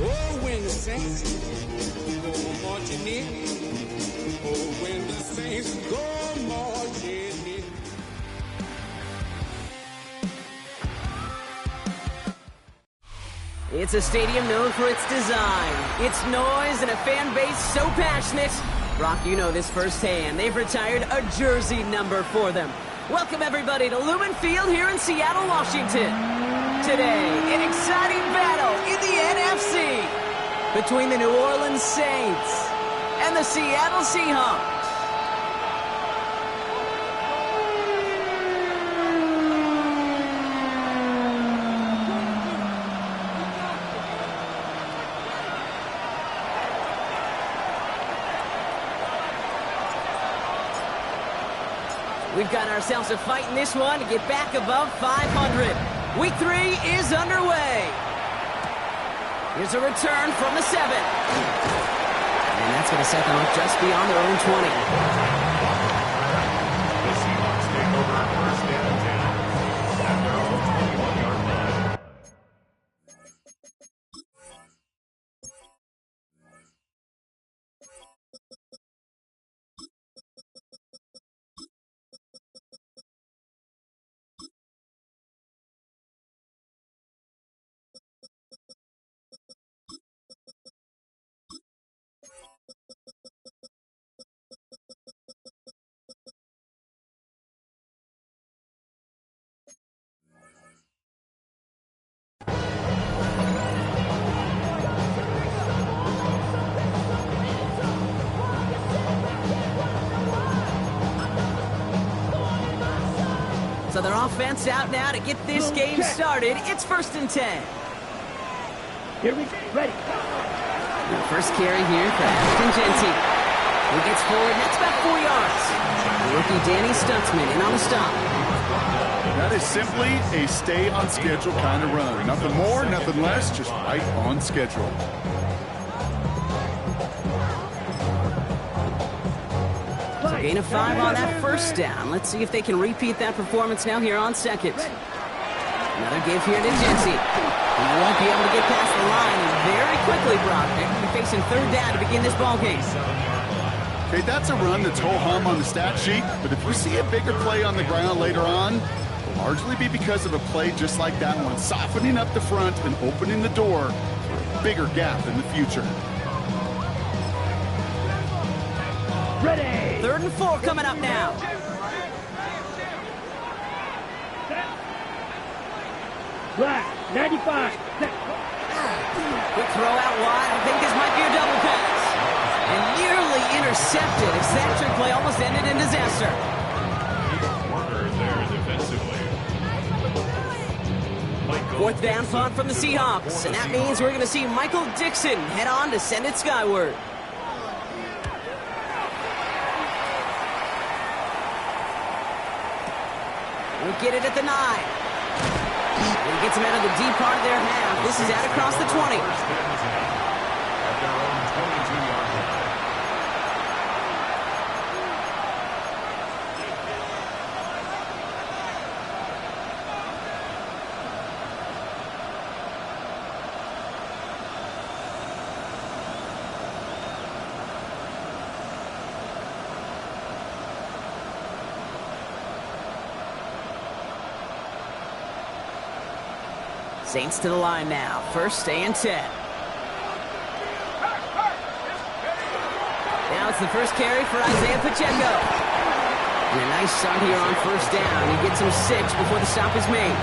Oh, when the saints go marching in. Oh, when the saints go marching in. It's a stadium known for its design, its noise, and a fan base so passionate. Brock, you know this firsthand. They've retired a jersey number for them. Welcome, everybody, to Lumen Field here in Seattle, Washington. Today, an exciting battle in the NFC between the New Orleans Saints and the Seattle Seahawks. We've got ourselves a fight in this one to get back above 500. Week 3 is underway. Here's a return from the 7. And that's going to set them up just beyond their own 20. The Seahawks take over first down and 10 at their own 21-yard line. So their offense out now to get this game started. It's 1st and 10. Here we go. Ready. The first carry here for Ashton Genty. He gets forward, and that's about 4 yards. The rookie Danny Stutzman in on the stop. That is simply a stay-on-schedule kind of run. Nothing more, nothing less, just right on schedule. So gain of 5 on that first down. Let's see if they can repeat that performance now here on 2nd. Another give here to Genty. He won't be able to get past the line, and very quickly, Brock, they're going to be facing 3rd down to begin this ballgame. Okay, that's a run that's ho-hum on the stat sheet, but if we see a bigger play on the ground later on, it'll largely be because of a play just like that one, softening up the front and opening the door for a bigger gap in the future. Ready. 3rd and 4 coming up now. Black. 95. Quick throw out wide. I think this might be a double pass. And nearly intercepted as that trick play almost ended in disaster. Corner there defensively. 4th down punt from the Seahawks. And that means we're going to see Michael Dixon head on to send it skyward. We'll get it at the 9. He gets him out of the deep part of their half. This is out across the 20. At their own 22-yard line. Saints to the line now. 1st and 10. Now it's the first carry for Isaiah Pacheco. And a nice start here on 1st down. He gets him 6 before the stop is made.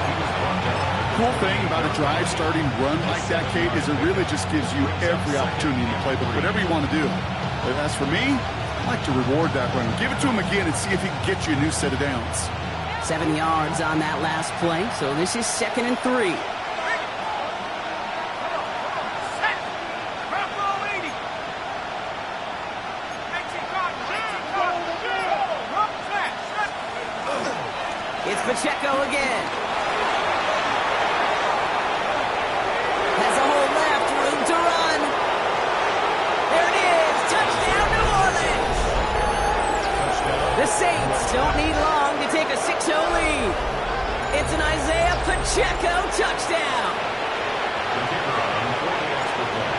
cool thing about a drive-starting run like that, Kate, is it really just gives you every opportunity to play with whatever you want to do. But as for me, I like to reward that run. Give it to him again and see if he can get you a new set of downs. 7 yards on that last play, so this is 2nd and 3. It's Pacheco again. Has a hole left, room to run. There it is, touchdown New Orleans. The Saints don't need long to take a 6-0 lead. It's an Isaiah Pacheco touchdown.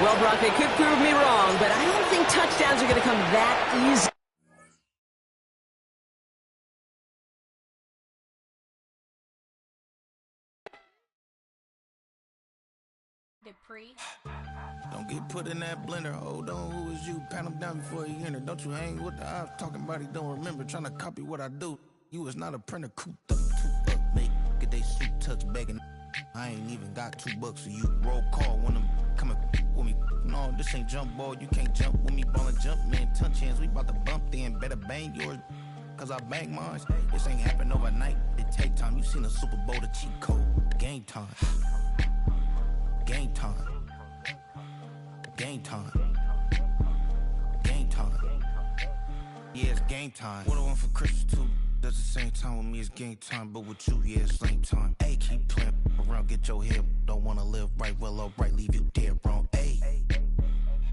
Well, Brock, they could prove me wrong, but I don't think touchdowns are going to come that easy. Don't get put in that blender. Hold on, who is you? Pat him down before he enter. Don't you hang with the ops talking about he don't remember. Trying to copy what I do. You is not a printer. Cooped up, too up, make. Get they suit touch begging. I ain't even got $2 for you. Roll call when I'm coming with me. No, this ain't jump ball. You can't jump with me. Ballin' jump, man. Touch hands. We about to bump then. Better bang yours. Cause I bang mine. This ain't happen overnight. It take time. You seen a Super Bowl, the cheat code. Game time. Game time. Game time. Game time. Yeah, it's game time. What I want for Christmas too. Does the same time with me, it's game time. But with you, yeah, it's lame time. Hey, keep playing around, get your head. Don't wanna live right, well, alright, leave you dead wrong. Hey,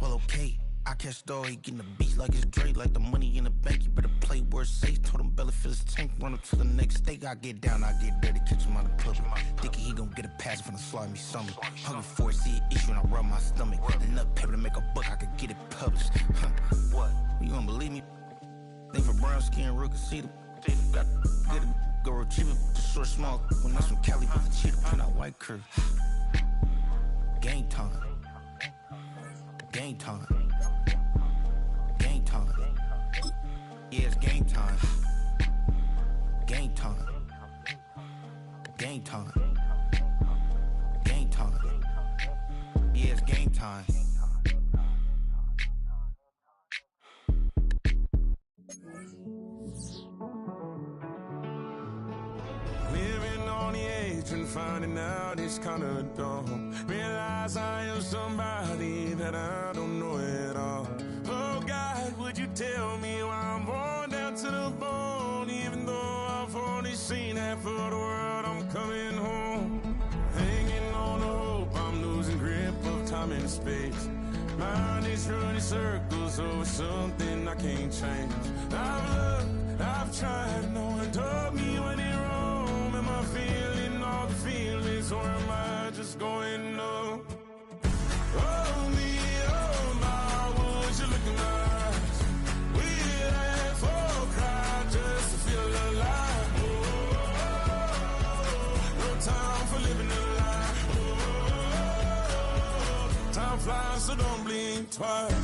well, okay. I catch the dog, he getting the beat like it's Dre, like the money in the bank. You better play where it's safe. Told him belly fill his tank, run up to the next state. I get down, I get dirty, catch him on the public. Thinking he gon' get a pass from the slide me something. Hungry for it, see an issue and I rub my stomach. Enough paper to make a book, I could get it published. What? You don't believe me? Think for brown skin, real can see the got get it, go retrieve it, the short small. When that's from Cali with the cheetah print out white curve. Game time. Game time. Game time. Yeah, it's game time. Game time. Game time. Game time. Yeah, it's game time. Living on the edge and finding out it's kinda dumb. Realize I am somebody that I don't know at all. Oh God, would you tell me why I'm worn down to the bone? Even though I've only seen half of the world, I'm coming home. Hanging on the hope, I'm losing grip of time and space. Mind is running circles over something I can't change. I've looked, I've tried, no one told me when it wrong. Am I feeling all the feelings, or am I just going up? Oh me, oh my, would you look in my eyes? We laugh or cry just to feel alive. Oh, no time for living a lie. Oh, time flies, so don't blink twice.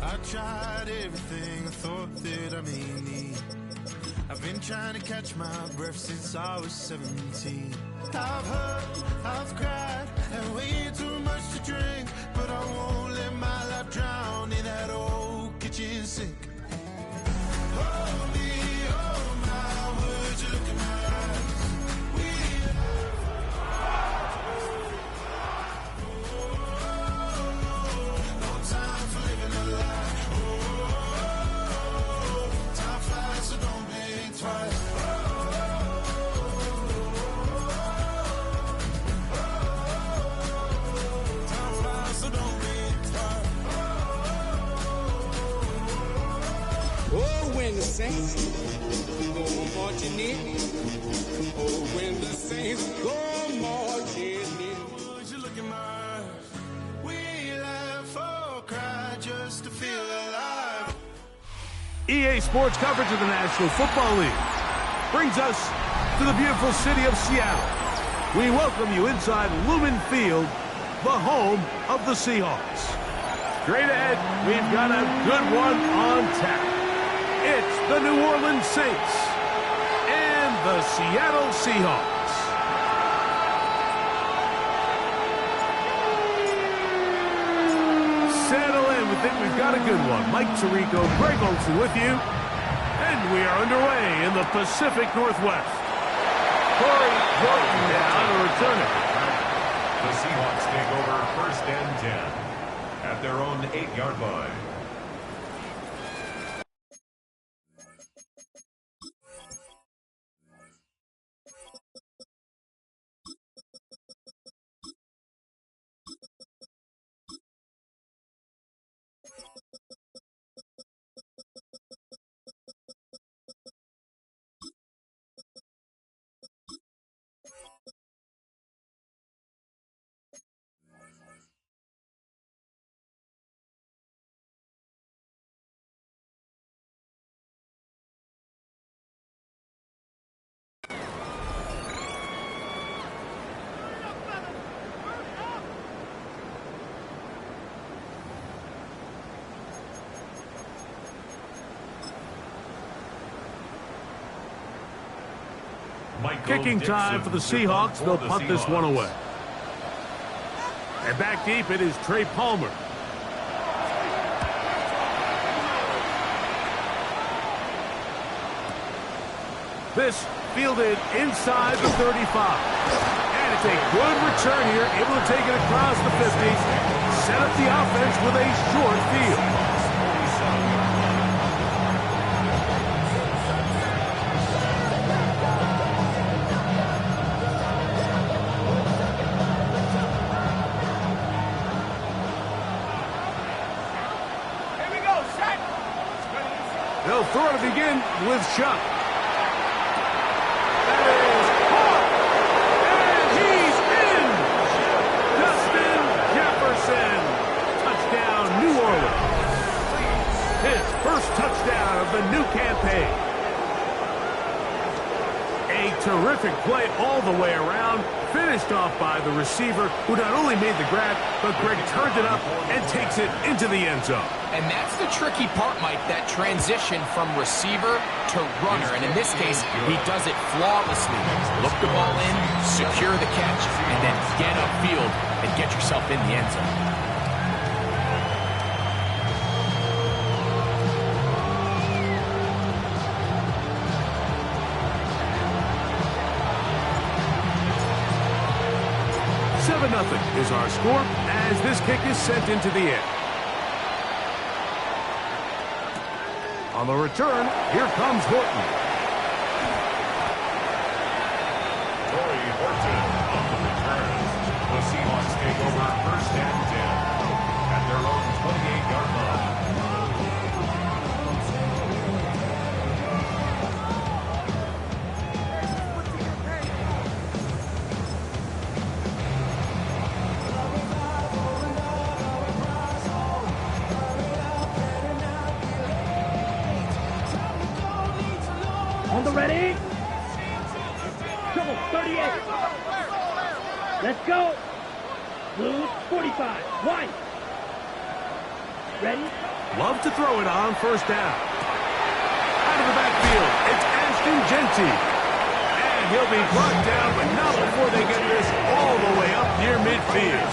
I tried everything I thought that I may need. I've been trying to catch my breath since I was 17. I've hurt, I've cried, and way too much to drink. But I won't let my life drown in that old kitchen sink. Oh me, oh my, would you look in my eyes? No time for living a lie. Time flies, so don't blink twice. Time flies, so don't blink twice. Oh, when the Saints go marching in. Oh, when the Saints go marching in. Would you look in my eyes? We laugh or cry just to feel alive. EA Sports coverage of the National Football League brings us to the beautiful city of Seattle. We welcome you inside Lumen Field, the home of the Seahawks. Straight ahead, we've got a good one on tap. It's the New Orleans Saints and the Seattle Seahawks. Settle in. We think we've got a good one. Mike Tirico, Greg Olsen with you. And we are underway in the Pacific Northwest. Corey Horton now to return it. The Seahawks take over 1st and 10 at their own 8-yard line. Kicking time for the Seahawks. They'll punt this one away. And back deep, it is Trey Palmer. This fielded inside the 35. And it's a good return here, able to take it across the 50. Set up the offense with a short field. They'll throw to begin with Chuck. That is caught. And he's in. Justin Jefferson. Touchdown, New Orleans. His first touchdown of the new campaign. A terrific play all the way around. Finished off by the receiver, who not only made the grab, but Greg turned it up and takes it into the end zone. And that's the tricky part, Mike, that transition from receiver to runner. And in this case, he does it flawlessly. Look the ball in, secure the catch, and then get upfield and get yourself in the end zone. Nothing is our score as this kick is sent into the air. On the return, here comes Horton. Corey Horton on the return. The Seahawks take over 1st and 10 at their own 28-yard line. On the ready. Go, 38. Let's go. Blue, 45. White. Ready? Love to throw it on 1st down. Out of the backfield, it's Ashton Genty. And he'll be brought down, but not before they get this all the way up near midfield.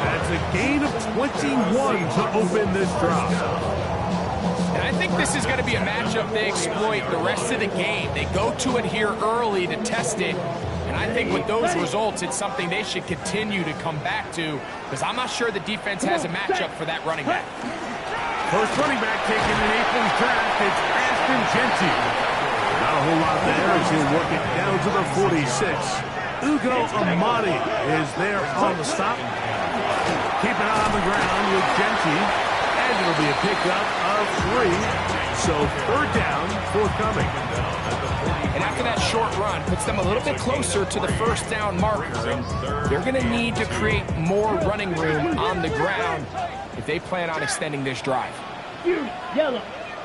That's a gain of 21 to open this drive. And I think this is going to be a matchup they exploit the rest of the game. They go to it here early to test it. And I think with those results, it's something they should continue to come back to, because I'm not sure the defense has a matchup for that running back. First running back taken in April's draft, it's Ashton Genty. Not a whole lot there as he'll work it down to the 46. Ugo Amadi is there on the stop. Keep it on the ground with Genty. And it'll be a pickup of 3. So 3rd down forthcoming. And after that short run, puts them a little bit closer to the 1st down marker. And they're going to need to create more running room on the ground if they plan on extending this drive. Yellow.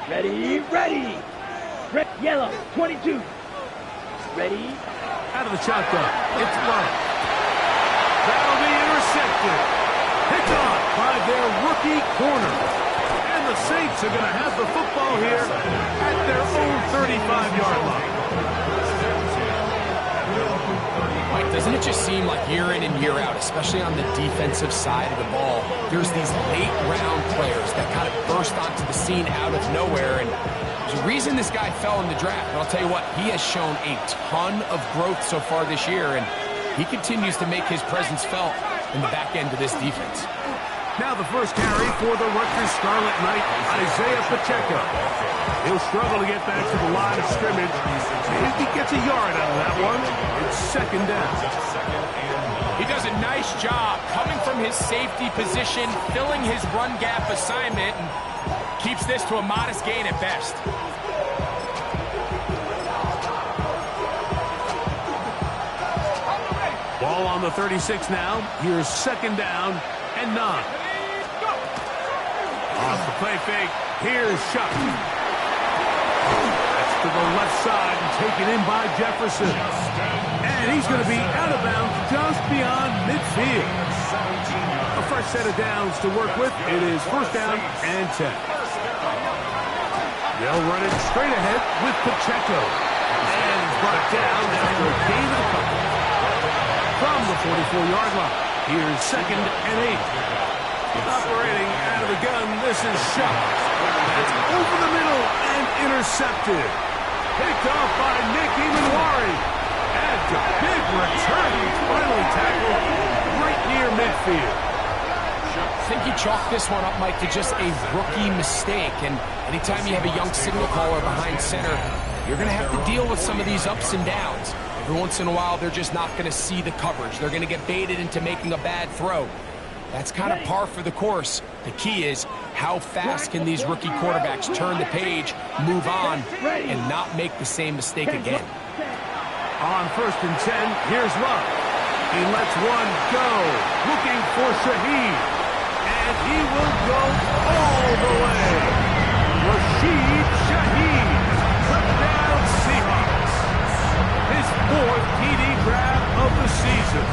Ready, ready. Red, yellow, 22. Ready. Out of the shotgun. It's low. That'll be intercepted. Picked off by their rookie corner. And the Saints are going to have the football here at their own 35-yard line. Mike, doesn't it just seem like year in and year out, especially on the defensive side of the ball, there's these late-round players that kind of burst onto the scene out of nowhere, and there's a reason this guy fell in the draft, but I'll tell you what, he has shown a ton of growth so far this year, and he continues to make his presence felt in the back end of this defense. Now the first carry for the Rutgers Scarlet Knight, Isaiah Pacheco. He'll struggle to get back to the line of scrimmage. If he gets a yard out of that one, it's second down. He does a nice job coming from his safety position, filling his run gap assignment, and keeps this to a modest gain at best. Ball on the 36 now. Here's second down and 9. Off the play fake. Here's Shuck. That's to the left side and taken in by Jefferson. And he's going to be out of bounds just beyond midfield. A fresh set of downs to work with. It is first down and 10. They'll run it straight ahead with Pacheco. And he's brought down after a gain of a couple. From the 44-yard line, here's second and 8. Operating out of the gun, this is Shuck. That's over the middle and intercepted. Picked off by Nick Imanwari. And a big return. He's finally tackled right near midfield. I think you chalk this one up, Mike, to just a rookie mistake. And anytime you have a young signal caller behind center, you're going to have to deal with some of these ups and downs. Every once in a while, they're just not going to see the coverage. They're going to get baited into making a bad throw. That's kind of par for the course. The key is how fast can these rookie quarterbacks turn the page, move on, and not make the same mistake again. On first and 10, here's Love. He lets one go, looking for Shaheed. And he will go all the way. Rashid Shaheed, touchdown Seahawks. His 4th TD grab of the season.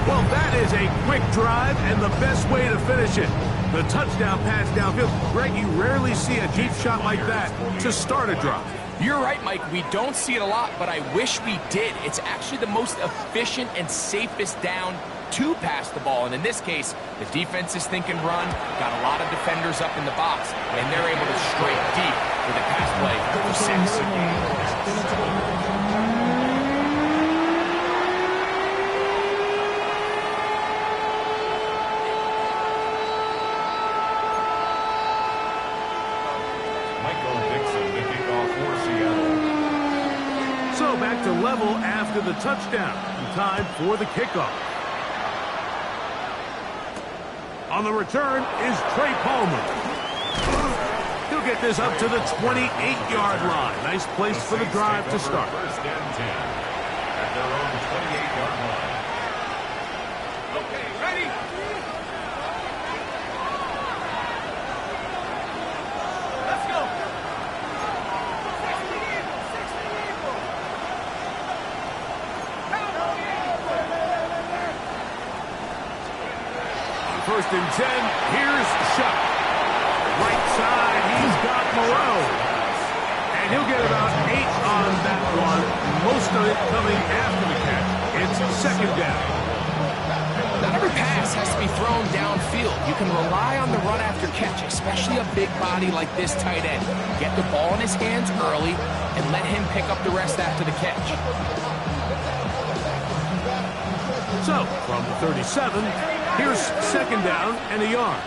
Well, that is a quick drive and the best way to finish it. The touchdown pass downfield. Greg, you rarely see a deep shot like that to start a drive. You're right, Mike. We don't see it a lot, but I wish we did. It's actually the most efficient and safest down to pass the ball. And in this case, the defense is thinking run, got a lot of defenders up in the box, and they're able to strike deep with a pass play for 6. Back to level after the touchdown. Time for the kickoff. On the return is Trey Palmer. He'll get this up to the 28-yard line. Nice place for the drive to start. First and 10 at their own 28-yard line. Okay, ready? Let's go. First and 10, here's Shuck. Right side, he's got Moreau. And he'll get about 8 on that one. Most of it coming after the catch. It's second down. Not every pass has to be thrown downfield. You can rely on the run after catch, especially a big body like this tight end. Get the ball in his hands early and let him pick up the rest after the catch. So, from the 37, here's second down and a yard.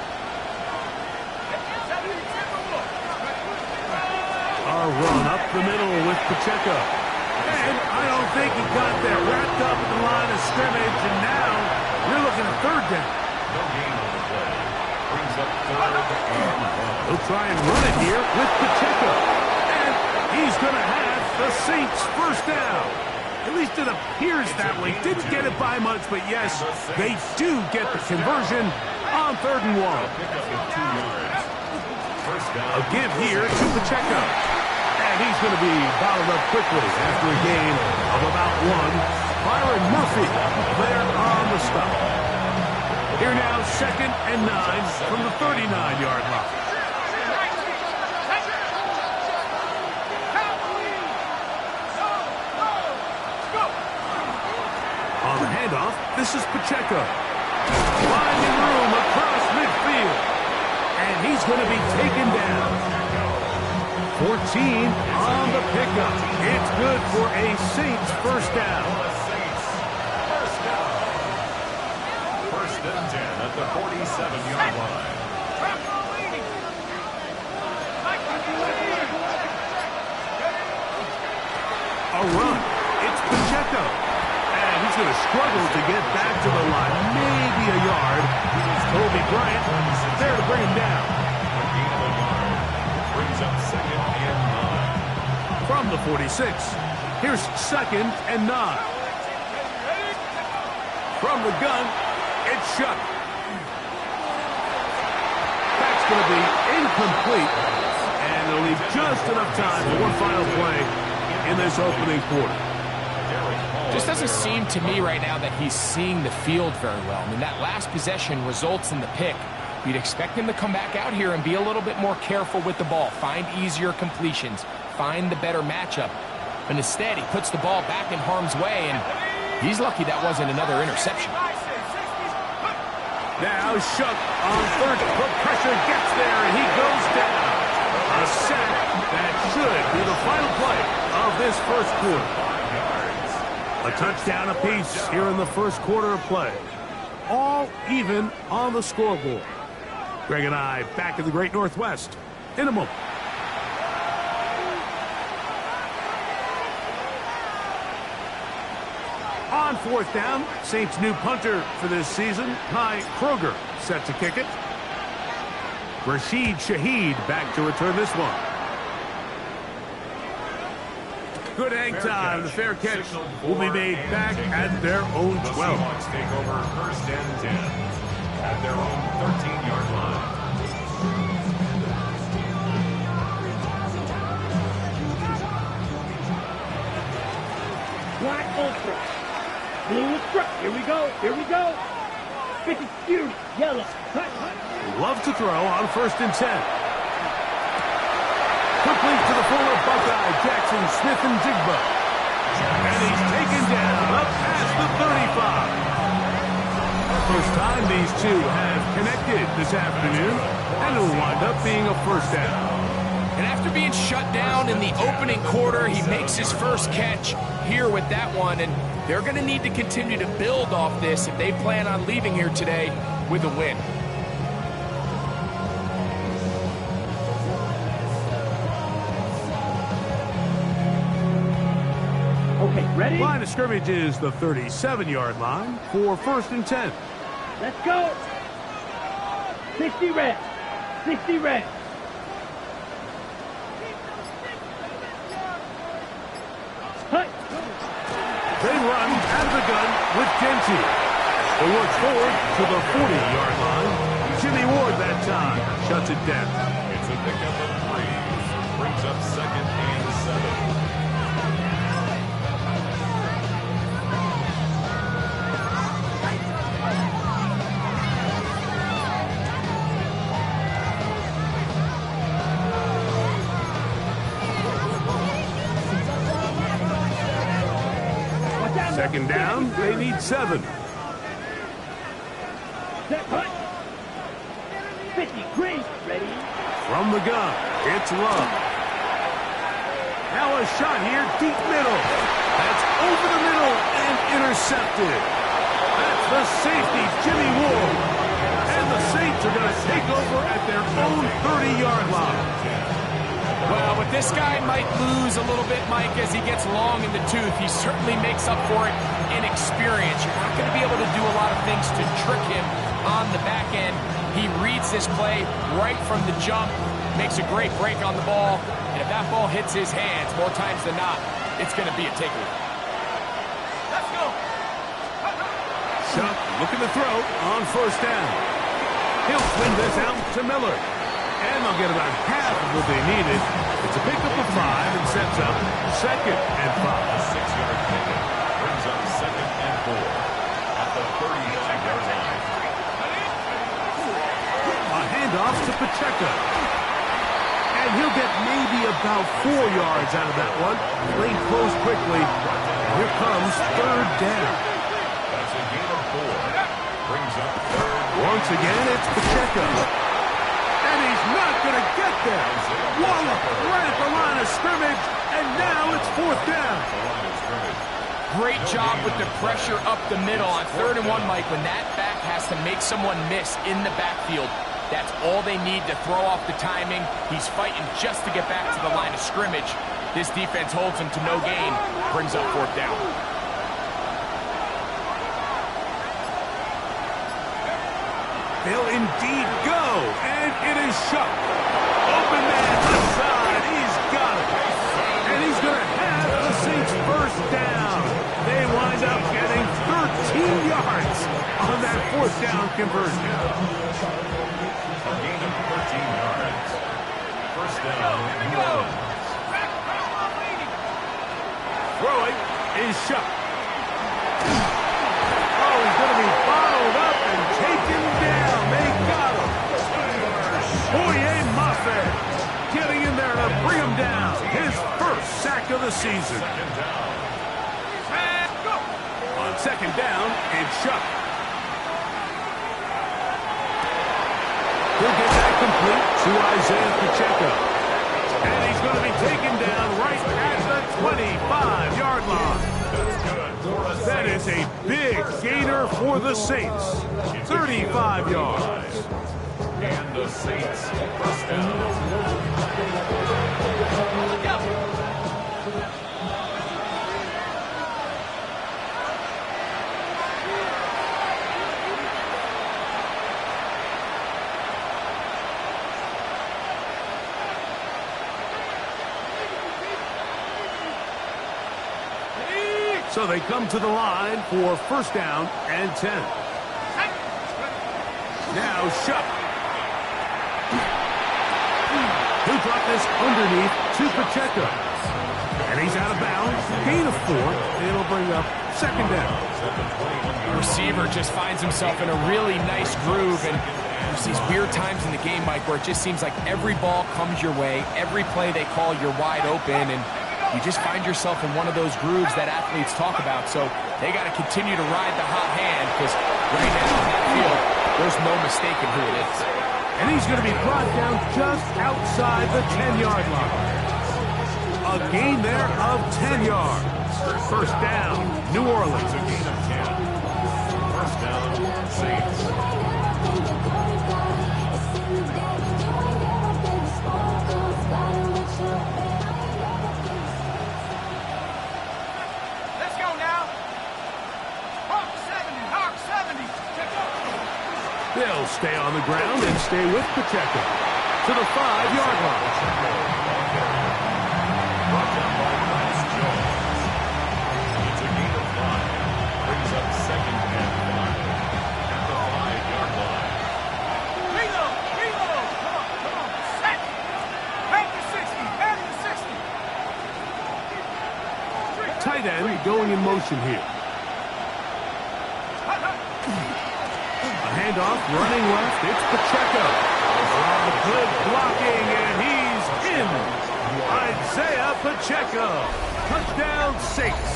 A run up the middle with Pacheco. And I don't think he got there. Wrapped up at the line of scrimmage, and now we're looking at third down. No gain on the play. Brings up third and 1. He'll try and run it here with Pacheco. And he's going to have the Saints first down. At least it appears that way. Didn't get it by much, but yes, they do get the conversion on 3rd and 1. A give here to Pacheco. And he's going to be bottled up quickly after a gain of about 1. Byron Murphy there on the stop. Here now, 2nd and 9 from the 39-yard line. On the handoff, this is Pacheco. Finding room across midfield. And he's going to be taken down. 14 on the pickup. It's good for a Saints first down. First and 10 at the 47-yard line. A run. It's Pacheco. And he's going to struggle to get back to the line. Maybe a yard. Kobe Bryant there to bring him down. A gain of a yard. Brings up 2nd and 9. From the 46, here's 2nd and 9. From the gun, it's shut. That's going to be incomplete. And they'll leave just enough time for one final play in this opening quarter. Just doesn't seem to me right now that he's seeing the field very well. I mean, that last possession results in the pick. You'd expect him to come back out here and be a little bit more careful with the ball, find easier completions, find the better matchup. But instead, he puts the ball back in harm's way, and he's lucky that wasn't another interception. Now Shook on 3rd, put pressure, gets there, and he goes down. A sack that should be the final play of this first quarter. A touchdown apiece here in the first quarter of play. All even on the scoreboard. Greg and I back in the Great Northwest in a moment. On 4th down, Saints' new punter for this season, Ty Kroger, set to kick it. Rashid Shaheed back to return this one. Good hang time. The fair catch will be made back at their own 12. The Seahawks take over 1st and 10 at their own 13-yard line. Black ultra. Blue is struck. Here we go. Here we go. 50 skewed. Yellow. Hut, hut. Love to throw on 1st and 10. Quickly to the former Buckeye, Jackson Smith and Jigba. And he's taken down up past the 35. First time these two have connected this afternoon, and it'll wind up being a first down. And after being shut down in the opening quarter, he makes his first catch here with that one, and they're going to need to continue to build off this if they plan on leaving here today with a win. Okay, ready? Line of scrimmage is the 37-yard line for 1st and 10. Let's go. 60 red. 60 red. Hut. They run out of the gun with Genty. They work forward to the 40-yard line. Jimmy Ward that time shuts it down. It's a pickup of 3. Brings up 2nd and 7. Second down, they need 7. Set, right. 50, green, ready. From the gun, it's Love. Now a shot here, deep middle. That's over the middle and intercepted. That's the safety, Jimmy Ward. And the Saints are going to take over at their own 30-yard line. Well, but this guy might lose a little bit, Mike, as he gets long in the tooth. He certainly makes up for it in experience. You're not going to be able to do a lot of things to trick him on the back end. He reads this play right from the jump, makes a great break on the ball, and if that ball hits his hands more times than not, it's going to be a takeaway. Let's go. Shuck looking to throw on first down. He'll swing this out to Miller. And they'll get about half of what they needed. It's a pickup of 5 and sets up 2nd and 5. A 6-yard pickup brings up 2nd and 4 at the 39-yard line. A handoff to Pacheco. And he'll get maybe about 4 yards out of that one. Lane closed quickly. Here comes 3rd down. That's a gain of 4. Brings up 3rd. Once again, it's Pacheco. And he's not going to get there. Wallop right at the line of scrimmage, and now it's 4th down. Great job with the pressure up the middle on 3rd and 1, Mike. When that back has to make someone miss in the backfield, that's all they need to throw off the timing. He's fighting just to get back to the line of scrimmage. This defense holds him to no gain, brings up 4th down. They'll indeed go, and it is Shuck. Open man left side, he's got it. And he's going to have the Saints first down. They wind up getting 13 yards on that 4th down conversion. A gain of 13 yards. First down, New Orleans. Throwing is Shuck. Oh, he's going to be bottled up and taken down. They got him. Boye Mafe getting in there to bring him down. His first sack of the season. On 2nd down, it's Shuck. He'll get that complete to Isaiah Pacheco. And he's going to be taken down right at the 25-yard line. That is a big gainer for the Saints. 35 yards. And the Saints first down. So they come to the line for first down and 10. Now Shuck. He'll drop this underneath to Pacheco. And he's out of bounds. Gain of 4. It'll bring up 2nd down. The receiver just finds himself in a really nice groove, and there's these weird times in the game, Mike, where it just seems like every ball comes your way, every play they call, you're wide open, and you just find yourself in one of those grooves that athletes talk about. So they got to continue to ride the hot hand, because right now in that field, there's no mistaking who it is. And he's going to be brought down just outside the 10-yard line. A gain there of 10 yards. First down, New Orleans. A gain of 10. First down, Saints. Let's go now. Hawk 70, Hawk 70. They'll stay on the ground and stay with Pacheco to the 5-yard line. Brought down by Geaux. It's a gain of 5. Brings up 2nd and 5 at the 5-yard line. Reload, reload. Come on, set. Back to 60, back to 60. Tight end going in motion here. A handoff, running left. It's Pacheco. Good blocking, and he's in. Isaiah Pacheco. Touchdown Saints.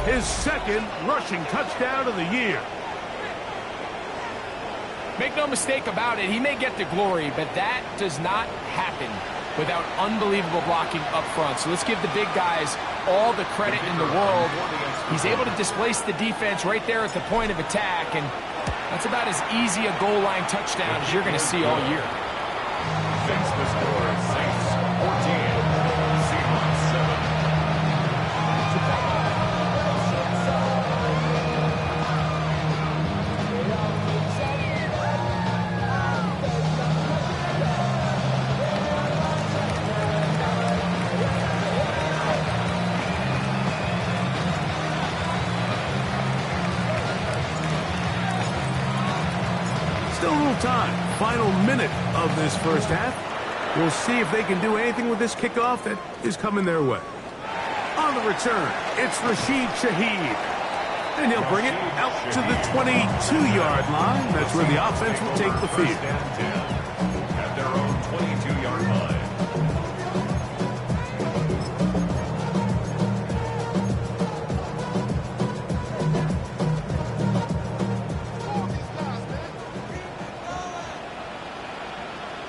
His 2nd rushing touchdown of the year. Make no mistake about it, he may get the glory, but that does not happen without unbelievable blocking up front. So let's give the big guys all the credit in the world. He's able to displace the defense right there at the point of attack, and that's about as easy a goal line touchdown as you're going to see all year. Thanks the score, Saints 14, Seahawks 7. Still a little time. Final minute of this first half. We'll see if they can do anything with this kickoff that is coming their way. On the return, it's Rashid Shaheed. And he'll bring it out to the 22-yard line. That's where the offense will take the field. At their own 22-yard line.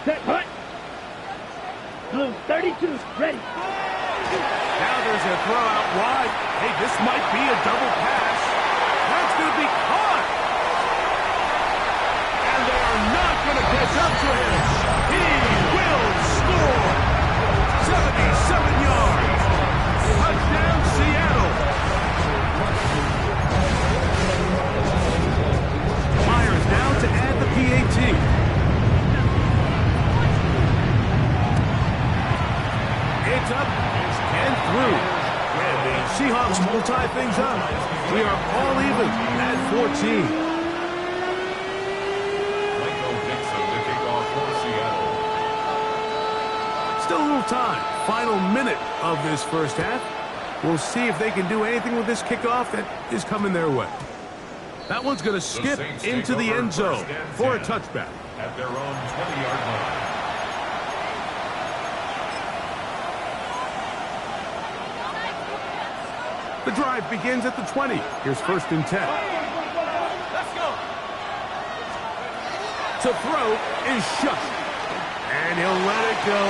Set, hut. Blue 32, ready. Now there's a throw out wide. Hey, this might be a double pass. That's going to be caught. And they are not going to catch up to him. He will score. 77 yards. Touchdown, Seattle. Myers down to add the PAT. It's up and through. And the Seahawks will tie things up. We are all even at 14. Michael Dixon to kick off for Seattle. Still a little time. Final minute of this first half. We'll see if they can do anything with this kickoff that is coming their way. That one's going to skip into the end zone for a touchback. At their own 20-yard line. The drive begins at the 20. Here's 1st and 10. Let's go. To throw is Shuck. And he'll let it go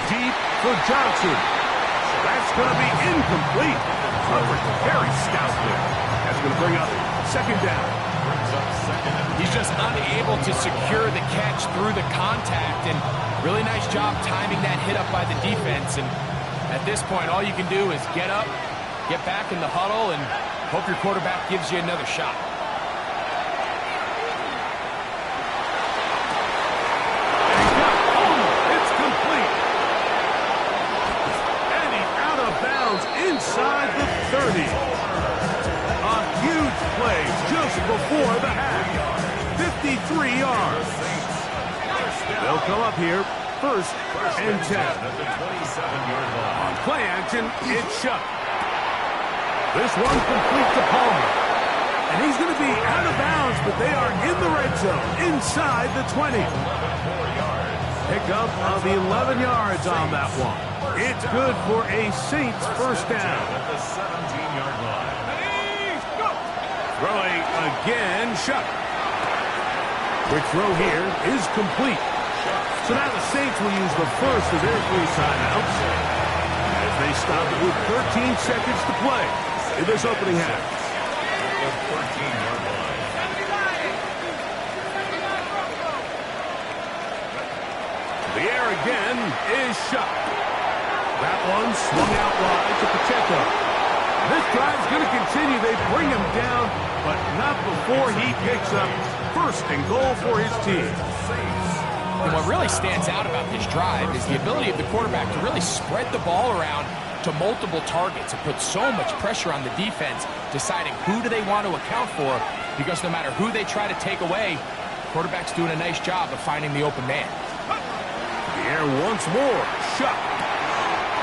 deep for Johnson. That's going to be incomplete. Covered very stoutly. That's going to bring up 2nd down. He's just unable to secure the catch through the contact, and really nice job timing that hit up by the defense. And at this point, all you can do is get up, get back in the huddle, and hope your quarterback gives you another shot. It's complete. And he's out of bounds inside the 30. A huge play just before the half. 53 yards. They'll come up here. 1st and 10. On play action, it's Shuck. This one complete to Palmer. And he's going to be out of bounds, but they are in the red zone, inside the 20. Pickup of 11 yards on that one. It's good for a Saints 1st down. At the 17-yard line. Throwing again, Shuck. Quick throw here is complete. So now the Saints will use the first of their 3 timeouts as they stop it with 13 seconds to play in this opening half. The 13-yard line. The air again is Shuck. That one swung out wide to Pacheco. This drive's going to continue. They bring him down, but not before he picks up 1st and goal for his team. And what really stands out about this drive is the ability of the quarterback to really spread the ball around to multiple targets and put so much pressure on the defense, deciding who do they want to account for, because no matter who they try to take away, quarterback's doing a nice job of finding the open man. The air once more. Shuck.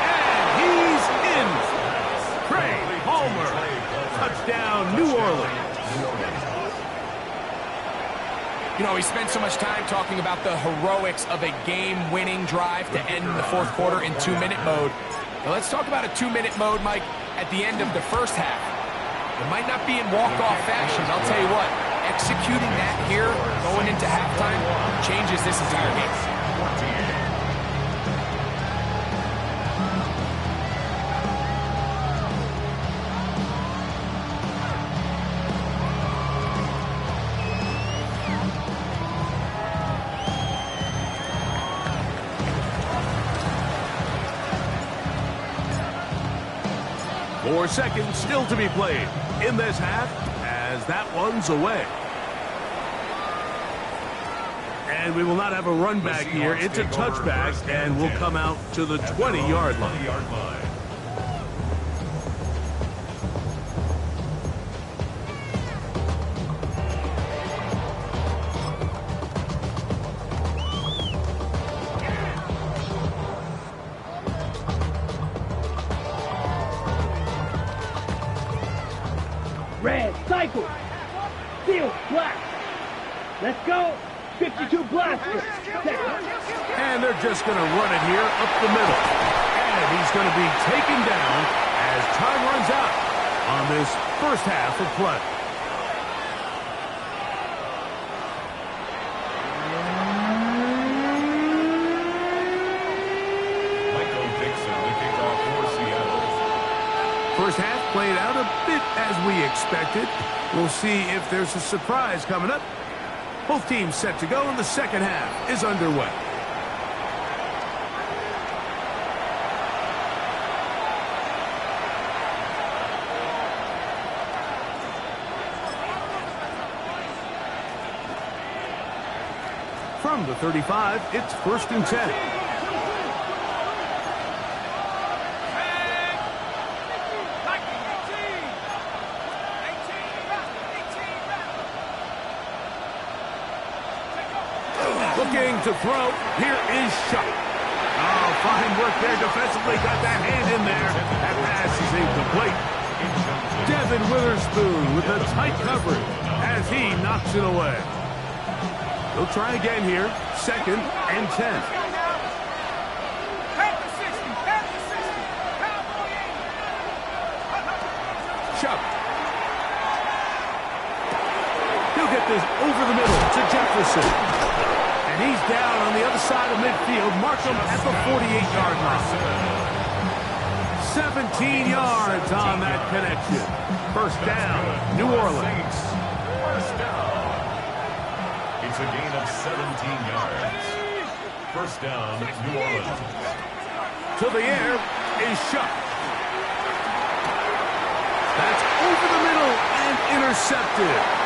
And he's in. Craig Palmer. Touchdown, New Orleans. You know, we spent so much time talking about the heroics of a game-winning drive to end the 4th quarter in 2-minute mode. Now let's talk about a 2-minute mode, Mike, at the end of the 1st half. It might not be in walk-off fashion, I'll tell you what. executing that here, going into halftime, changes this entire game. Four seconds still to be played in this half as that one's away. And we will not have a run back here. It's a touchback, and we'll come out to the 20-yard line. Red, cycle. Steel, black. Let's go. 52 blasters. And they're just going to run it here up the middle. And he's going to be taken down as time runs out on this first half of play. First half played out a bit as we expected. We'll see if there's a surprise coming up. Both teams set to go, and the second half is underway. From the 35, it's 1st and 10. Looking to throw. Here is Shuck. Oh, fine work there defensively. Got that hand in there. That pass is incomplete. Devin Witherspoon with a tight coverage as he knocks it away. He'll try again here. 2nd and 10. Shuck. He'll get this over the middle to Jefferson. And he's down on the other side of midfield. Mark him at the 48-yard line. 17 yards on that connection. First down, New Orleans. First down. It's a gain of 17 yards. First down, New Orleans. To the air is Shuck. That's over the middle and intercepted.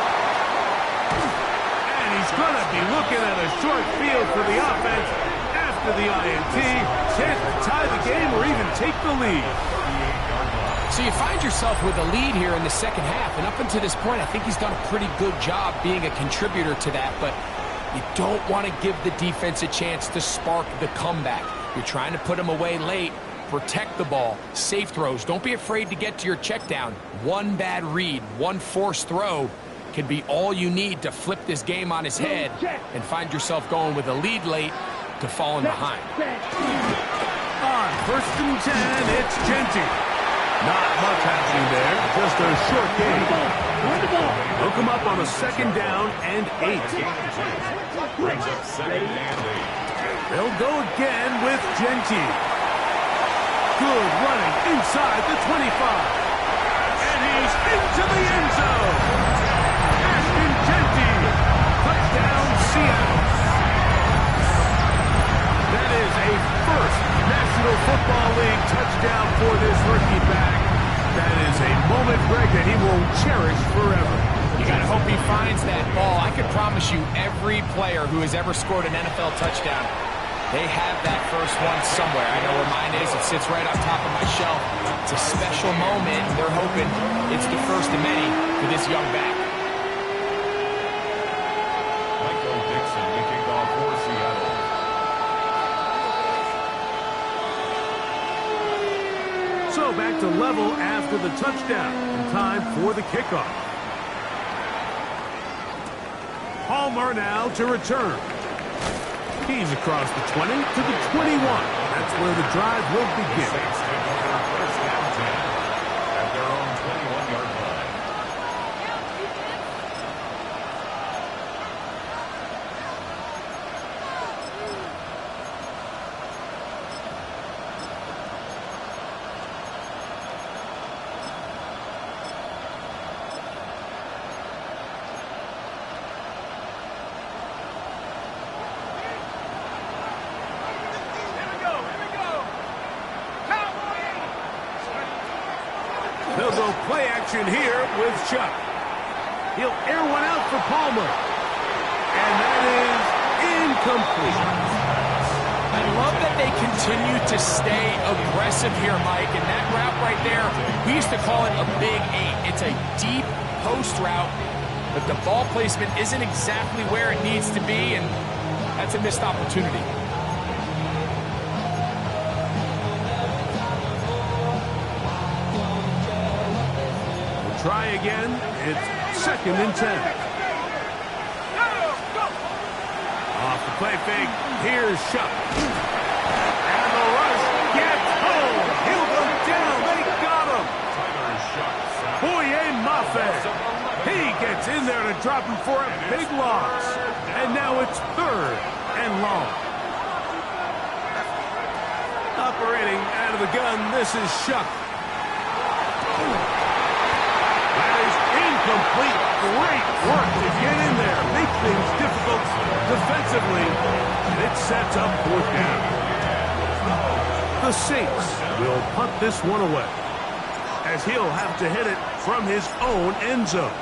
He's going to be looking at a short field for the offense after the INT. Chance to tie the game or even take the lead. So you find yourself with a lead here in the second half, and up until this point, I think he's done a pretty good job being a contributor to that, but you don't want to give the defense a chance to spark the comeback. You're trying to put him away late, protect the ball, safe throws. Don't be afraid to get to your check down. One bad read, one forced throw could be all you need to flip this game on his head and find yourself going with a lead late to falling behind. On 1st and 10, it's Genty. Not much happening there, just a short game. Hook him up on a 2nd down and 8. Brings up 2nd and 8. They'll go again with Genty. Good running inside the 25. And he's into the end zone. Touchdown, Seattle. That is a first National Football League touchdown for this rookie back. That is a moment, Greg, that he will cherish forever. You got to hope he finds that ball. I can promise you every player who has ever scored an NFL touchdown, they have that first one somewhere. I know where mine is. It sits right on top of my shelf. It's a special moment. They're hoping it's the first of many for this young back. So back to level after the touchdown. And time for the kickoff. Palmer now to return. He's across the 20 to the 21. That's where the drive will begin. Saints take over first down 10 at their own 21-yard line. action here with Chuck. He'll air one out for Palmer. And that is incomplete. I love that they continue to stay aggressive here, Mike. And that route right there, we used to call it a big 8. It's a deep post route, but the ball placement isn't exactly where it needs to be, and that's a missed opportunity. We'll try again. It's 2nd and 10. Off the play fake, here's Shuck. And the rush gets home. He'll go down. They got him. Boye Mafe. He gets in there to drop him for a big loss. And now it's 3rd and long. Operating out of the gun, this is Shuck. That is incomplete. Great work to get in there. Make things difficult defensively. And it sets up 4th down. The Saints will punt this one away, as he'll have to hit it from his own end zone.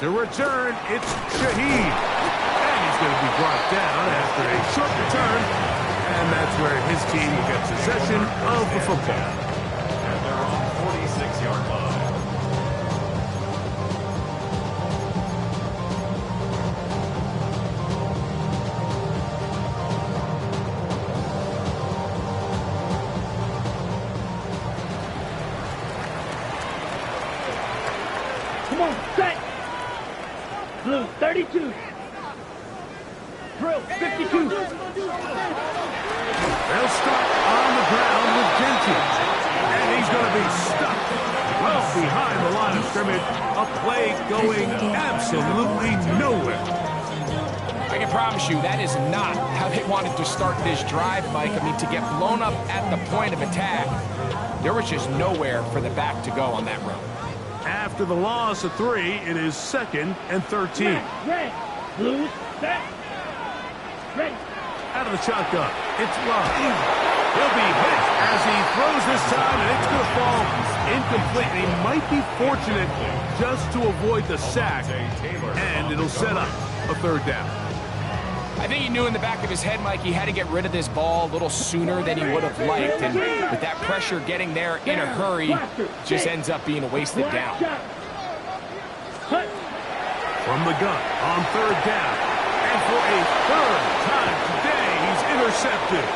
To return, it's Shaheed. And he's going to be brought down after a short return. And that's where his team will get possession of the football. And they're on the 46-yard line. Come on, set. Blue, 32. Drill, 52. They'll start on the ground with Jenkins. And he's going to be stuck well behind the line of scrimmage. A play going absolutely nowhere. I can promise you that is not how they wanted to start this drive, Mike. I mean, to get blown up at the point of attack, there was just nowhere for the back to go on that run. After the loss of 3, it is 2nd and 13. Red, blue, set. Ready. Out of the shotgun, it's Love. He'll be hit as he throws this time, and it's going to fall incomplete. He might be fortunate just to avoid the sack, and it'll set up a 3rd down. I think he knew in the back of his head, Mike, he had to get rid of this ball a little sooner than he would have liked, and with that pressure getting there in a hurry, just ends up being a wasted down. From the gun on 3rd down, and for a 3rd time today, he's intercepted.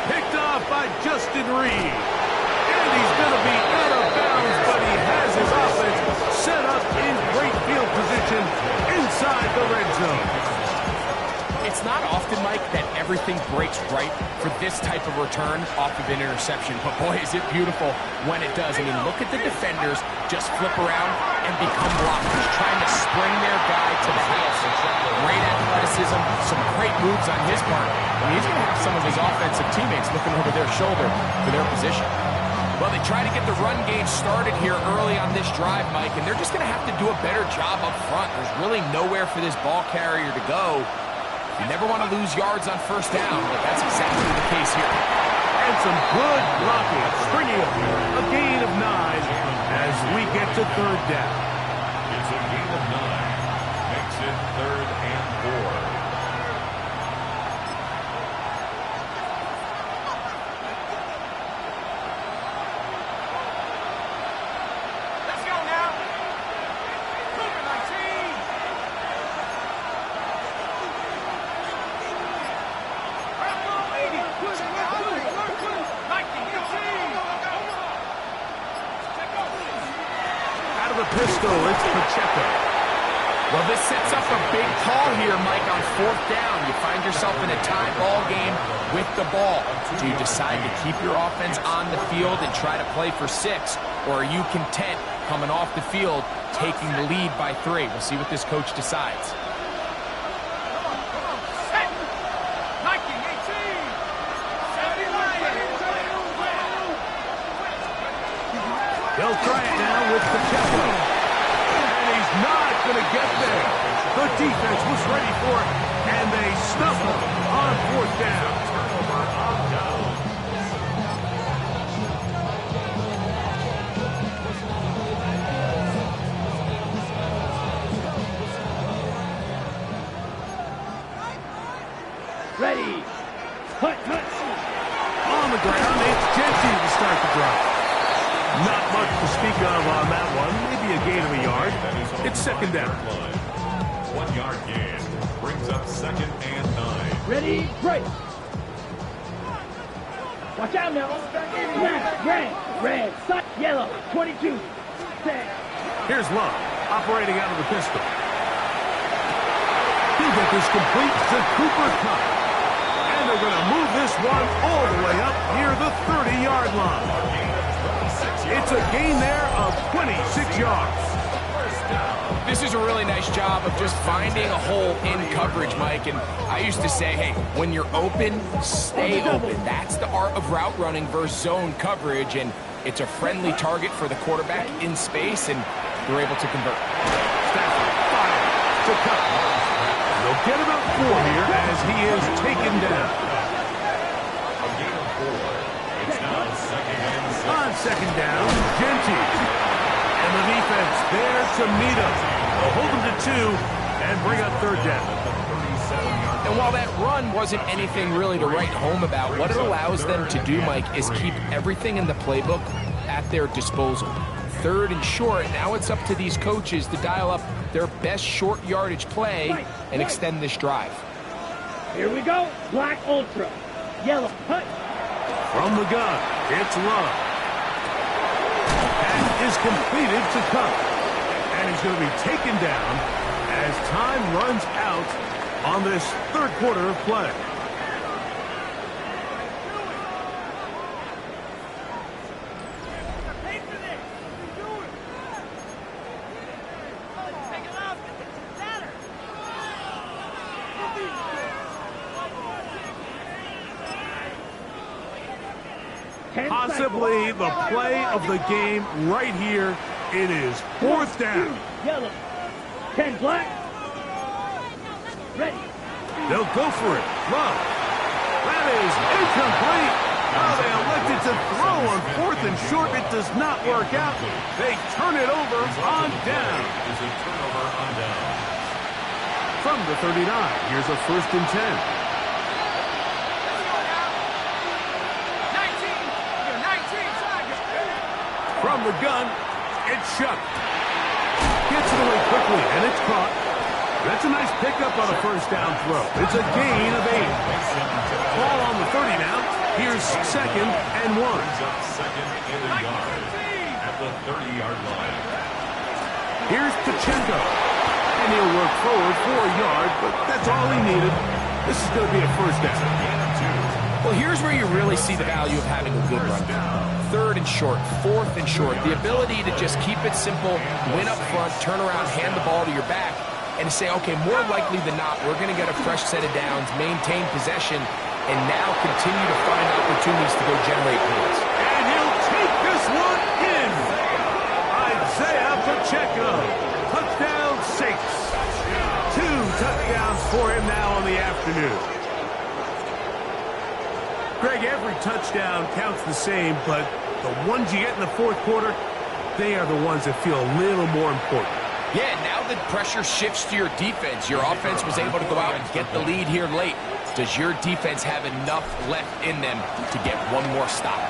Picked off by Justin Reed. And he's going to be out of bounds, but he has his offense set up in great field position inside the red zone. It's not often, Mike, that everything breaks right for this type of return off of an interception. But boy, is it beautiful when it does. I mean, look at the defenders just flip around and become blockers, trying to spring their guy to the house. Great athleticism, some great moves on his part. I mean, he's going to have some of his offensive teammates looking over their shoulder for their position. Well, they try to get the run game started here early on this drive, Mike, and they're just going to have to do a better job up front. There's really nowhere for this ball carrier to go. You never want to lose yards on 1st down, but that's exactly the case here. And some good blocking, springing up a gain of 9 as we get to 3rd down. It's a gain of 9. Makes it 3rd and 4. Pistol, it's Pacheco. Well, this sets up a big call here, Mike, on 4th down. You find yourself in a tie ball game with the ball. Do you decide to keep your offense on the field and try to play for 6? Or are you content coming off the field, taking the lead by 3? We'll see what this coach decides. They'll try it now with Pacheco. And he's not going to get there. The defense was ready for it, and they stuff him on 4th down. Turnover on down. ground. It's Genty to start the drive. Not much to speak of on that one. Maybe a gain of a yard. It's second down. 1 yard gain brings up second and 9. Ready, break. Watch out now. Red, side, yellow, 22. Set. Here's Love, operating out of the pistol. He'll get this complete to Cooper Kupp. And they're going to move this one all the way up near the 30-yard line. It's a gain there of 26 yards. This is a really nice job of just finding a hole in coverage, Mike. And I used to say, hey, when you're open, stay open. That's the art of route running versus zone coverage. And it's a friendly target for the quarterback in space, and they're able to convert. Stafford fires to Kupp. They'll get about 4 here as he is taken down. A gain of 4. It's now second and 6. On second down, Genty. And the defense there to meet him. They'll hold him to 2 and bring up third down. And while that run wasn't anything really to write home about, what it allows them to do, Mike, is keep everything in the playbook at their disposal. Third and short, now it's up to these coaches to dial up their best short yardage play and extend this drive. Here we go. Black Ultra. Yellow. Hut. From the gun, it's Love. Pass is completed to Kupp. And he's going to be taken down as time runs out on this third quarter of play. Possibly the play of the game right here. It is fourth down. Yellow. 10 black. Ready. They'll go for it. Love. That is incomplete. Oh, they elected to throw on fourth and short. It does not work out. They turn it over on down. Is a turnover on down. From the 39, here's a first and 10. From the gun, it's Shuck. Gets it away quickly, and it's caught. That's a nice pickup on a first down throw. It's a gain of 8. Ball on the 30 now. Here's second and 1. Second and a yard at the 30-yard line. Here's Pacheco. And he'll work forward for a yard, but that's all he needed. This is going to be a first down. Well, here's where you really see the value of having a good run. Third and short, fourth and short. The ability to just keep it simple, win up front, turn around, hand the ball to your back, and say, okay, more likely than not, we're going to get a fresh set of downs, maintain possession, and now continue to find opportunities to go generate points. And he'll take this one in. Isaiah Pacheco. Touchdown 6. 2 touchdowns for him now on the afternoon. Greg, every touchdown counts the same, but the ones you get in the fourth quarter, they are the ones that feel a little more important. Yeah, now the pressure shifts to your defense. Your offense was able to go out and get the lead here late. Does your defense have enough left in them to get one more stop?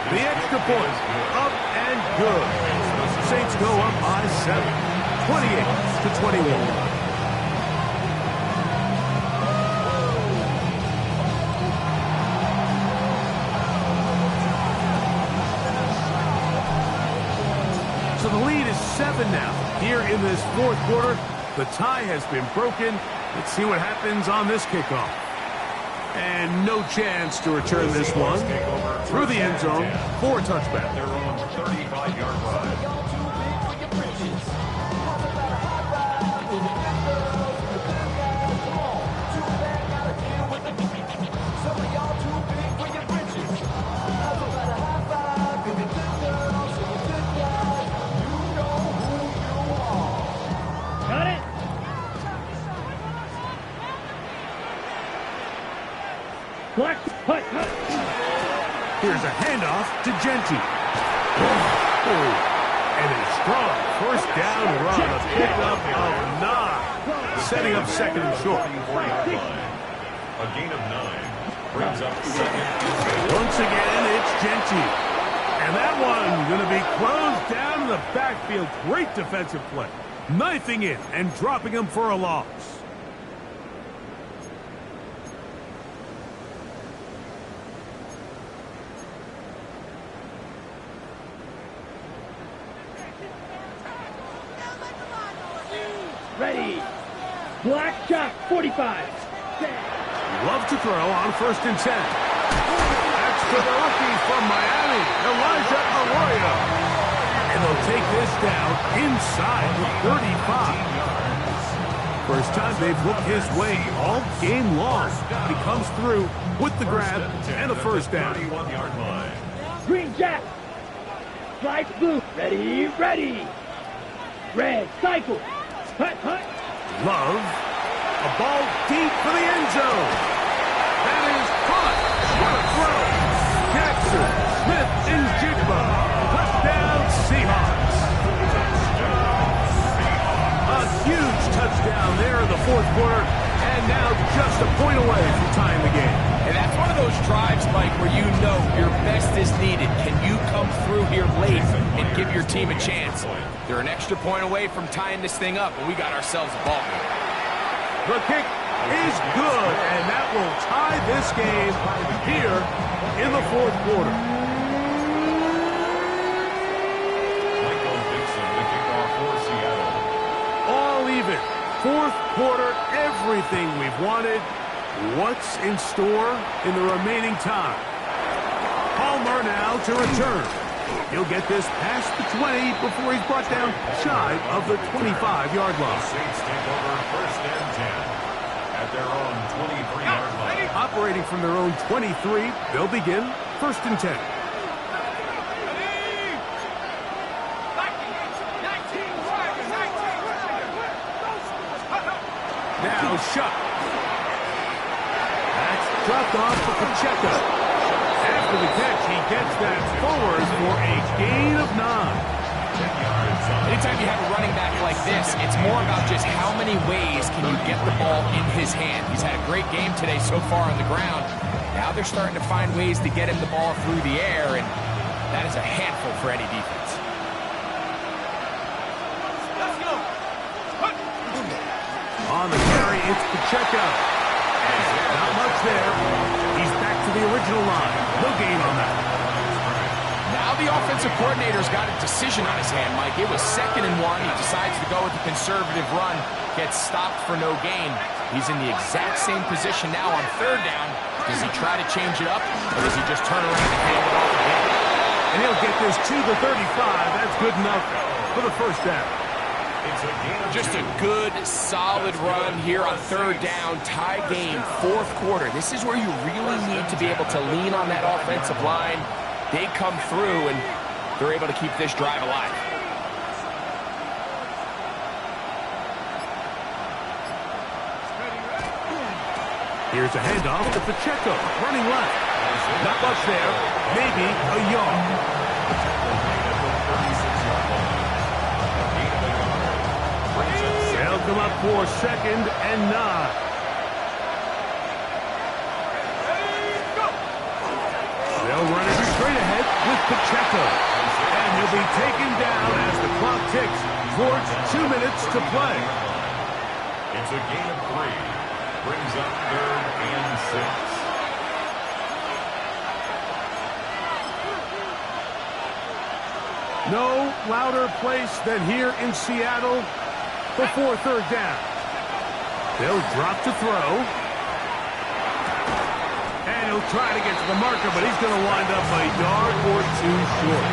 The extra point, up and good. Saints go up by 7, 28-21. So the lead is 7 now. Here in this fourth quarter, the tie has been broken. Let's see what happens on this kickoff. And no chance to return this one through the end zone for a touchback. Their own 35-yard line. Black, hut. Here's a handoff to Genty. And a strong first down run, a pickup of 9. Setting up second and short. A gain of 9. Brings up second. Once again, it's Genty. And that one going to be closed down in the backfield. Great defensive play. Knifing it and dropping him for a loss. Ready. Black shot, 45. Love to throw on 1st and 10. That's to the rookie from Miami, Elijah Arroyo. And they'll take this down inside the 35. First time they've looked his way all game long. He comes through with the grab and a first down. 31-yard line. Green Jack. Stripes blue. Ready, ready. Red, cycle. Hut, hut. Love. A ball deep for the end zone. That is caught. What a throw. Jackson, Smith, and Jigba. Touchdown, Seahawks. A huge touchdown there in the 4th quarter. And now just a point away from tying the game. And that's one of those drives, Mike, where you know your best is needed. Can you come through here late and give your team a chance? They're an extra point away from tying this thing up, and we got ourselves a ball game. The kick is good, and that will tie this game here in the 4th quarter. Michael Dixon, the kickoff for Seattle. All even. 4th quarter, everything we've wanted. What's in store in the remaining time? Palmer now to return. He'll get this past the 20 before he's brought down shy of the 25-yard line. Saints take over 1st and 10 at their own 23-yard line. Operating from their own 23, they'll begin 1st and 10. Now shot. That's dropped off to Pacheco. After the catch, he gets that forward for a gain of 9. Anytime you have a running back like this, it's more about just how many ways can you get the ball in his hand. He's had a great game today so far on the ground. Now they're starting to find ways to get him the ball through the air, and that is a handful for any defense. On the carry, it's Pacheco. Not much there. He's back to the original line. No gain on that. Now the offensive coordinator's got a decision on his hand, Mike. It was 2nd and 1. He decides to go with the conservative run. Gets stopped for no gain. He's in the exact same position now on 3rd down. Does he try to change it up, or does he just turn around and hand it off again? And he'll get this to the 35. That's good enough for the first down. Just a good, solid run here on 3rd down, tie game, 4th quarter. This is where you really need to be able to lean on that offensive line. They come through, and they're able to keep this drive alive. Here's a handoff to Pacheco, running left. Not much there, maybe a yard. They'll come up for 2nd and 9. They'll run it straight ahead with Pacheco. And he'll be taken down as the clock ticks towards 2 minutes to play. It's a gain of 3. Brings up 3rd and 6. No louder place than here in Seattle before 3rd down. They'll drop to throw. And he'll try to get to the marker, but he's going to wind up a yard or 2 short.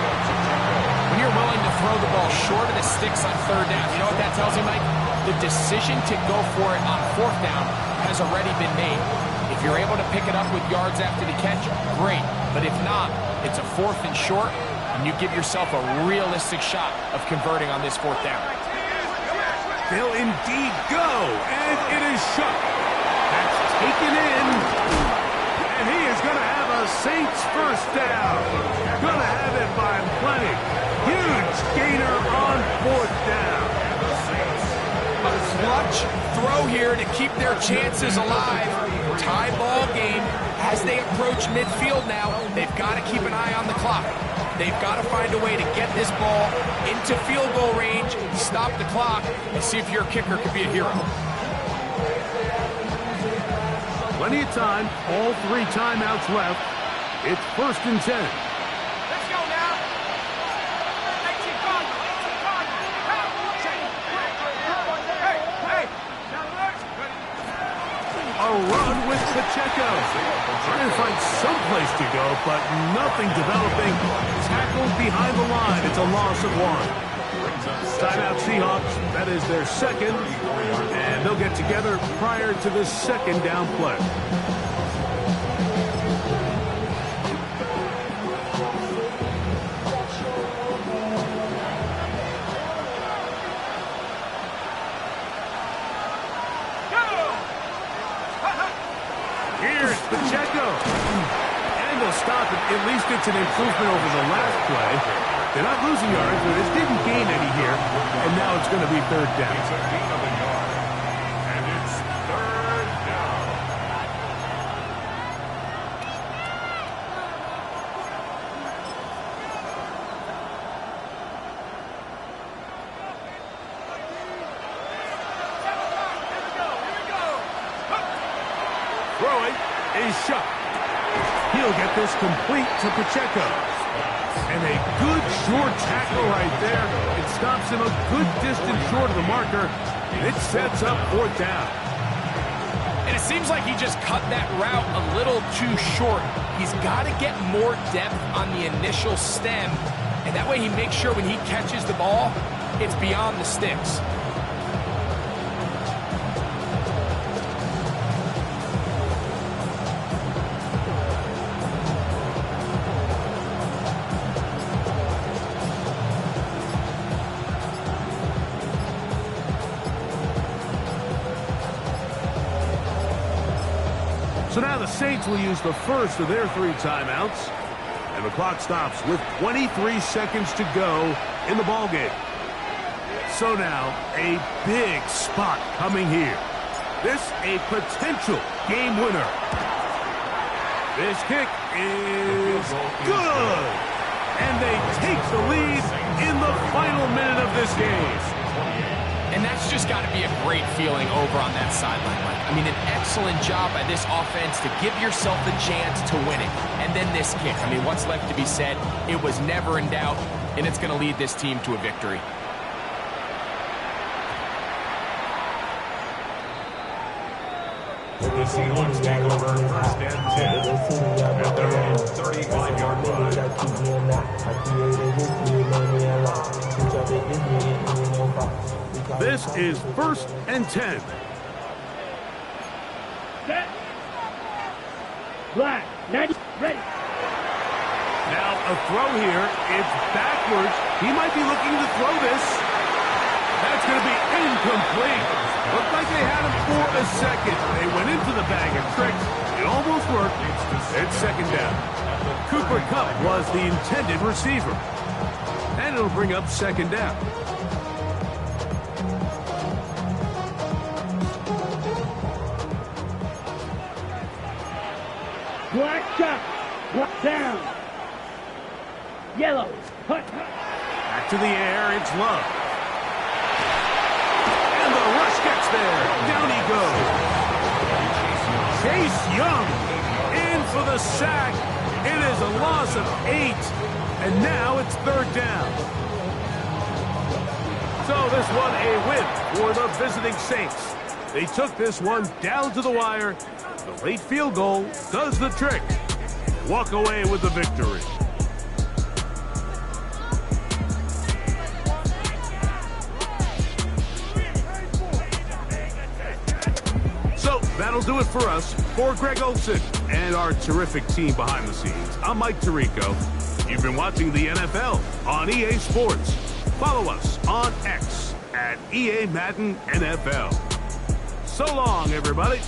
When you're willing to throw the ball short of the sticks on 3rd down, you know what that tells you, Mike? The decision to go for it on 4th down has already been made. If you're able to pick it up with yards after the catch, great. But if not, it's a 4th and short, and you give yourself a realistic shot of converting on this 4th down. They'll indeed go, and it is shut. That's taken in, and he is going to have a Saints first down. Going to have it by plenty. Huge gainer on 4th down. A clutch throw here to keep their chances alive. Tie ball game. As they approach midfield now, they've got to keep an eye on the clock. They've got to find a way to get this ball into field goal range, stop the clock, and see if your kicker could be a hero. Plenty of time, all 3 timeouts left. It's 1st and 10. Let's go now. A run with Pacheco. Trying to find some place to go, but nothing developing. Tackled behind the line. It's a loss of 1. Timeout Seahawks. That is their 2nd. And they'll get together prior to the 2nd down play. Here's Pacheco. And they'll stop it. At least it's an improvement over the last play. They're not losing yards, but it didn't gain any here. And now it's going to be 3rd down. It's a gain of a yard. And it's 3rd down. Throwing is shot. He'll get this complete to Pacheco. And a good short tackle right there. It stops him a good distance short of the marker. It sets up 4th down. And it seems like he just cut that route a little too short. He's got to get more depth on the initial stem. And that way he makes sure when he catches the ball, it's beyond the sticks. So now the Saints will use the first of their 3 timeouts. And the clock stops with 23 seconds to go in the ballgame. So now a big spot coming here. This a potential game winner. This kick is good. And they take the lead in the final minute of this game. And that's just got to be a great feeling over on that sideline, Mike. I mean, an excellent job by this offense to give yourself the chance to win it. And then this kick. I mean, what's left to be said? It was never in doubt, and it's going to lead this team to a victory. The Seahawks take over 1st and 10 at their own 35-yard line. This is 1st and 10. Set. Black. 90. Ready. Now a throw here. It's backwards. He might be looking to throw this. That's going to be incomplete. Looked like they had him for a second. They went into the bag of tricks. It almost worked. It's 2nd down. Cooper Kupp was the intended receiver. And it'll bring up 2nd down. Black shot. Black down. Yellow. Hut. Back to the air. It's Love. And the rush gets there. Down he goes. Chase Young in for the sack. It is a loss of 8. And now it's 3rd down. So this one a win for the visiting Saints. They took this one down to the wire. The late field goal does the trick. Walk away with the victory. So that'll do it for us. For Greg Olson and our terrific team behind the scenes, I'm Mike Tirico. You've been watching the NFL on EA Sports. Follow us on X at EA Madden NFL. So long, everybody.